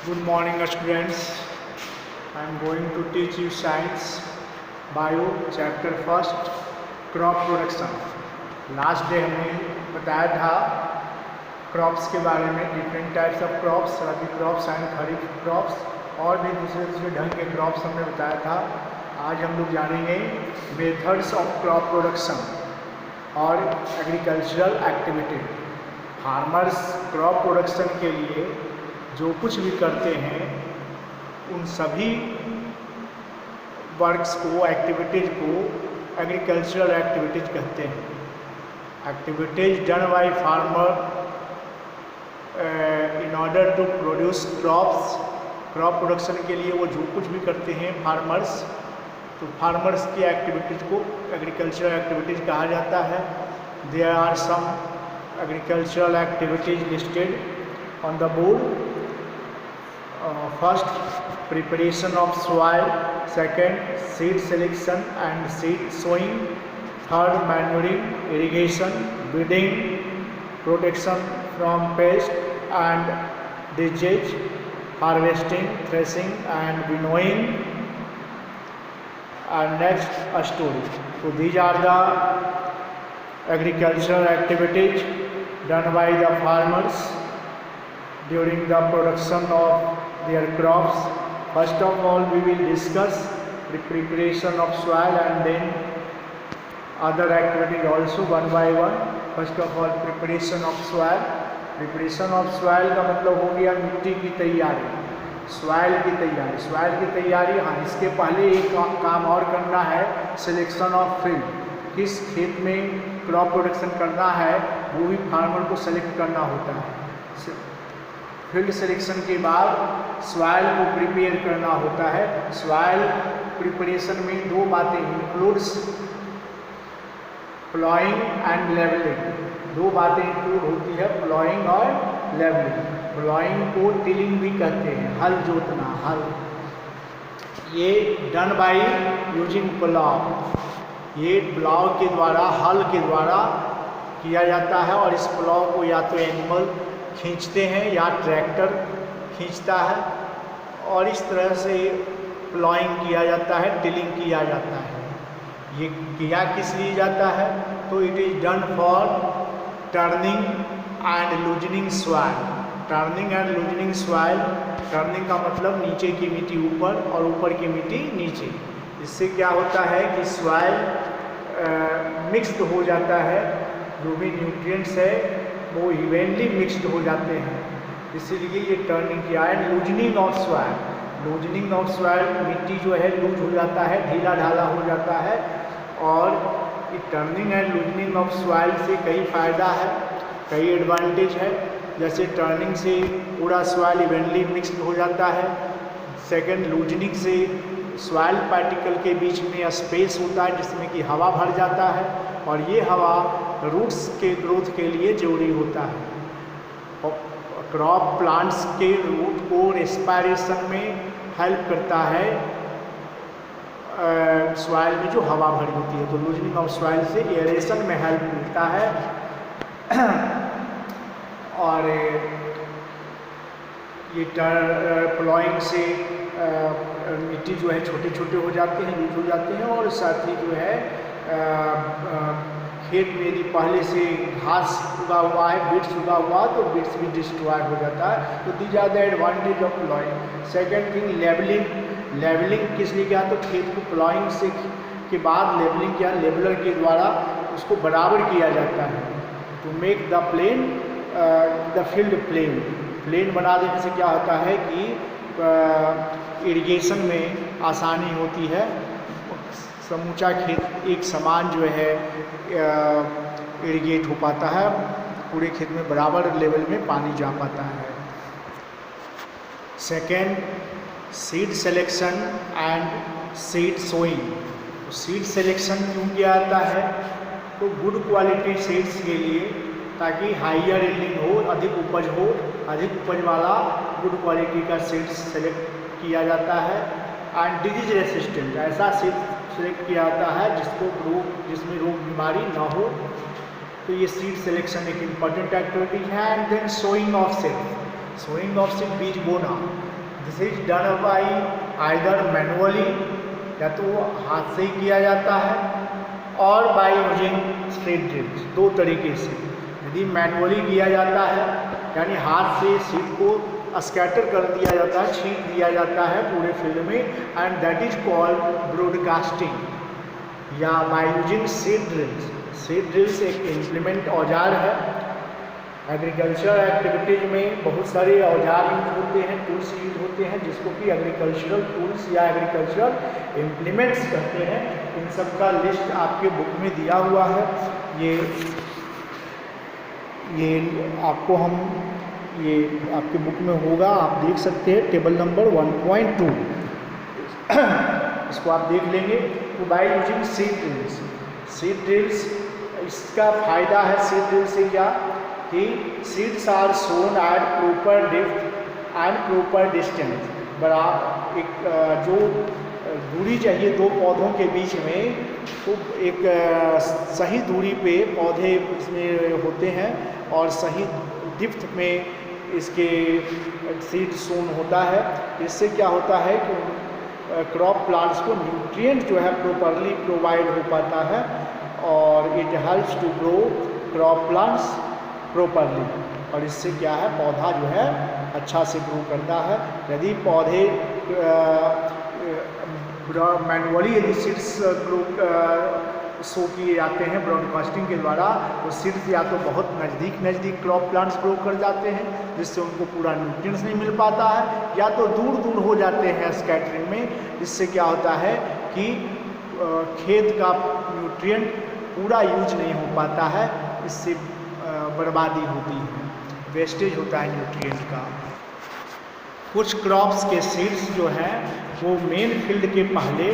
Good morning, students. I am going to teach you science, bio, chapter first, crop production. Last day हमने बताया था crops के बारे में, different types of crops, rabi crops and kharif crops, और भी दूसरे दूसरे ढंग के क्रॉप्स हमने बताया था। आज हम लोग जानेंगे मेथड्स ऑफ क्रॉप प्रोडक्शन और agricultural activity. Farmers crop production के लिए जो कुछ भी करते हैं उन सभी वर्क्स को, एक्टिविटीज़ को एग्रीकल्चरल एक्टिविटीज़ कहते हैं। Activities done by farmer in order to produce crops. Crop production के लिए वो जो कुछ भी करते हैं फार्मर्स, तो फार्मर्स की एक्टिविटीज़ को एग्रीकल्चरल एक्टिविटीज़ कहा जाता है। There are some agricultural activities listed on the board. First, preparation of soil. Second, seed selection and seed sowing. Third, manuring, irrigation, weeding, protection from pest and disease, harvesting, threshing and winnowing. And next, a story. So these are the agricultural activities done by the farmers during the production of their crops. First of all, we will discuss the preparation of soil and then other activities also one by one. First of all, preparation of soil. Preparation of soil का मतलब हो गया मिट्टी की तैयारी, soil की तैयारी। Soil की तैयारी, हाँ, इसके पहले एक काम और करना है, सिलेक्शन ऑफ फील्ड। किस खेत में क्रॉप प्रोडक्शन करना है वो भी फार्मर को सेलेक्ट करना होता है। फील्ड सिलेक्शन के बाद सॉइल को प्रिपेयर करना होता है। सॉइल प्रिपरेशन में दो बातें इंक्लूड्स प्लॉइंग एंड लेवलिंग। दो बातें इंक्लूड होती है, प्लॉइंग और लेवलिंग। प्लॉइंग को टिलिंग भी कहते हैं, हल जोतना, हल। ये डन बाय यूजिंग प्लाव। ये प्लाव के द्वारा, हल के द्वारा किया जाता है, और इस प्लाव को या तो एनिमल खींचते हैं या ट्रैक्टर खींचता है, और इस तरह से प्लॉइंग किया जाता है, टिलिंग किया जाता है। ये किया किस लिए जाता है? तो it is done for turning and loosening soil. Turning and loosening soil. Turning का मतलब नीचे की मिट्टी ऊपर और ऊपर की मिट्टी नीचे। इससे क्या होता है कि सॉइल मिक्स्ड हो जाता है, जो भी न्यूट्रिएंट्स है वो इवेंटली मिक्स्ड हो जाते हैं, इसीलिए ये टर्निंग किया है। Loosening of soil. Loosening of soil, मिट्टी जो है लूज हो जाता है, ढीला ढाला हो जाता है, और ये turning and loosening of soil से कई फ़ायदा है, कई एडवांटेज है। जैसे टर्निंग से पूरा सॉइल इवेंटली मिक्स्ड हो जाता है। सेकेंड, लूजनिंग से सॉइल पार्टिकल के बीच में स्पेस होता है जिसमें कि हवा भर जाता है, और ये हवा रूट्स के ग्रोथ के लिए जरूरी होता है। और क्रॉप प्लांट्स के रूट को रेस्पायरेशन में हेल्प करता है सॉइल में जो हवा भरी होती है, तो लूजनिंग ऑफ सॉइल से एयरेशन में हेल्प मिलता है। और ये प्लॉइंग से मिट्टी जो है छोटे छोटे हो जाते हैं, लूज हो जाते हैं, और साथ ही जो है खेत में यदि पहले से घास उगा हुआ है, बीट्स उगा हुआ, तो बीट्स भी डिस्ट्रॉय हो जाता है। तो these are the advantage of ploughing. Second thing, levelling. Levelling किस लिए किया? तो खेत को प्लॉइंग से के बाद लेवलिंग किया, लेवलर के द्वारा उसको बराबर किया जाता है, to make the plain, the field plain. Plain बना देने से क्या होता है कि इरिगेशन में आसानी होती है, समूचा खेत एक समान जो है इरिगेट हो पाता है, पूरे खेत में बराबर लेवल में पानी जा पाता है। Second, seed selection and seed sowing. Seed selection क्यों किया जाता है? तो गुड क्वालिटी सीड्स के लिए, ताकि हाइयर यील्डिंग हो, अधिक उपज हो, अधिक उपज वाला गुड क्वालिटी का सीड्स सेलेक्ट किया जाता है। एंड डिजीज रेसिस्टेंट, ऐसा सीड सेलेक्ट किया जाता है जिसमें रोग बीमारी ना हो, तो ये सीड सिलेक्शन एक इम्पॉर्टेंट एक्टिविटी है। And then sowing of seed. Sowing of seed, बीज बोना। This is done by either manually, या तो हाथ से ही किया जाता है, और बाई यूजिंग सीड ड्रिल्स। दो तरीके से, यदि मैनुअली किया जाता है यानी हाथ से सीड को स्कैटर कर दिया जाता है, छींट दिया जाता है पूरे फील्ड में, and that is called broadcasting, या by using seed drills. Seed drills एक इम्प्लीमेंट औजार है। एग्रीकल्चर एक्टिविटीज में बहुत सारे औजार यूज होते हैं, टूल्स यूज होते हैं, जिसको कि एग्रीकल्चरल टूल्स या एग्रीकल्चरल इम्प्लीमेंट्स कहते हैं। इन सब का लिस्ट आपके बुक में दिया हुआ है। ये आपके बुक में होगा, आप देख सकते हैं, टेबल नंबर 1.2 इसको आप देख लेंगे। तो by using seed drills, seed drills इसका फायदा है सीड ड्रिल से क्या कि seeds are sown at proper depth and proper distance. बराबर एक जो दूरी चाहिए दो पौधों के बीच में, तो एक सही दूरी पे पौधे इसमें होते हैं और सही डेप्थ में इसके सीड सोन होता है। इससे क्या होता है कि क्रॉप प्लांट्स को न्यूट्रिएंट जो है प्रॉपरली प्रोवाइड हो पाता है, और it helps to grow crop plants properly. और इससे क्या है, पौधा जो है अच्छा से ग्रो करता है। यदि पौधे मैनुअली यदि सीड्स ग्रो शो किए जाते हैं ब्रॉडकास्टिंग के द्वारा, तो सीड्स या तो बहुत नज़दीक क्रॉप प्लांट्स ग्रो कर जाते हैं, जिससे उनको पूरा न्यूट्रिएंट्स नहीं मिल पाता है, या तो दूर हो जाते हैं स्कैटरिंग में। इससे क्या होता है कि खेत का न्यूट्रिएंट पूरा यूज नहीं हो पाता है, इससे बर्बादी होती है, वेस्टेज होता है न्यूट्रिएंट का। कुछ क्रॉप्स के सीड्स जो हैं वो मेन फील्ड के पहले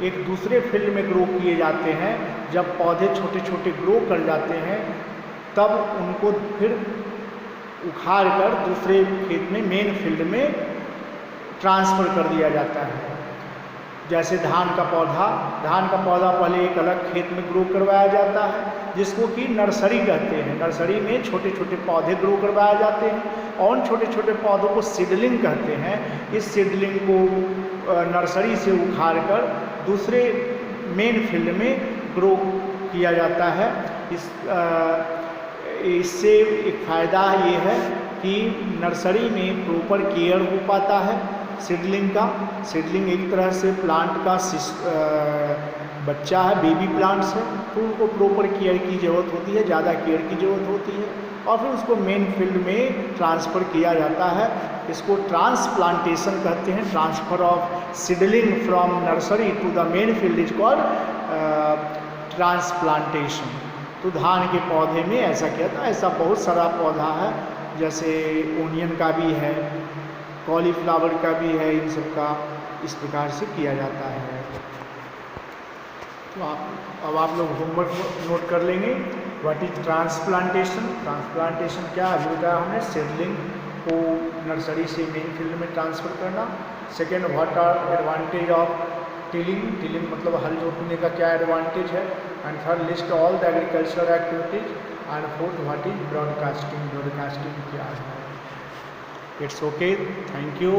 एक दूसरे फील्ड में ग्रो किए जाते हैं। जब पौधे छोटे छोटे ग्रो कर जाते हैं, तब उनको फिर उखाड़ कर दूसरे खेत में मेन फील्ड में ट्रांसफ़र कर दिया जाता है। जैसे धान का पौधा पहले एक अलग खेत में ग्रो करवाया जाता है, जिसको कि नर्सरी कहते हैं। नर्सरी में छोटे छोटे पौधे ग्रो करवाए जाते हैं, और उन छोटे छोटे पौधों को सीडलिंग कहते हैं। इस सीडलिंग को नर्सरी से उखाड़ कर दूसरे मेन फील्ड में ग्रो किया जाता है। इससे एक फ़ायदा ये है कि नर्सरी में प्रॉपर केयर हो पाता है सीडलिंग का। सीडलिंग एक तरह से प्लांट का बच्चा है, बेबी प्लांट्स है, तो उनको प्रॉपर केयर की ज़रूरत होती है, ज़्यादा केयर की ज़रूरत होती है, और फिर उसको मेन फील्ड में ट्रांसफ़र किया जाता है। इसको ट्रांसप्लांटेशन कहते हैं। Transfer of seedling from nursery to the main field is called transplantation. तो धान के पौधे में ऐसा किया था। ऐसा बहुत सारा पौधा है, जैसे ओनियन का भी है, कॉलीफ्लावर का भी है, इन सब का इस प्रकार से किया जाता है। तो अब आप लोग होमवर्क नोट कर लेंगे। What is transplantation? ट्रांसप्लांटेशन क्या अभी बताया हमने, सीडलिंग को नर्सरी से मेन फील्ड में ट्रांसफ़र करना। Second, what are advantage of tilling? Tilling मतलब हल जोतने का क्या एडवांटेज है। And third, list all the agriculture activities. And fourth, what is broadcasting? Broadcasting क्या है? It's okay. Thank you.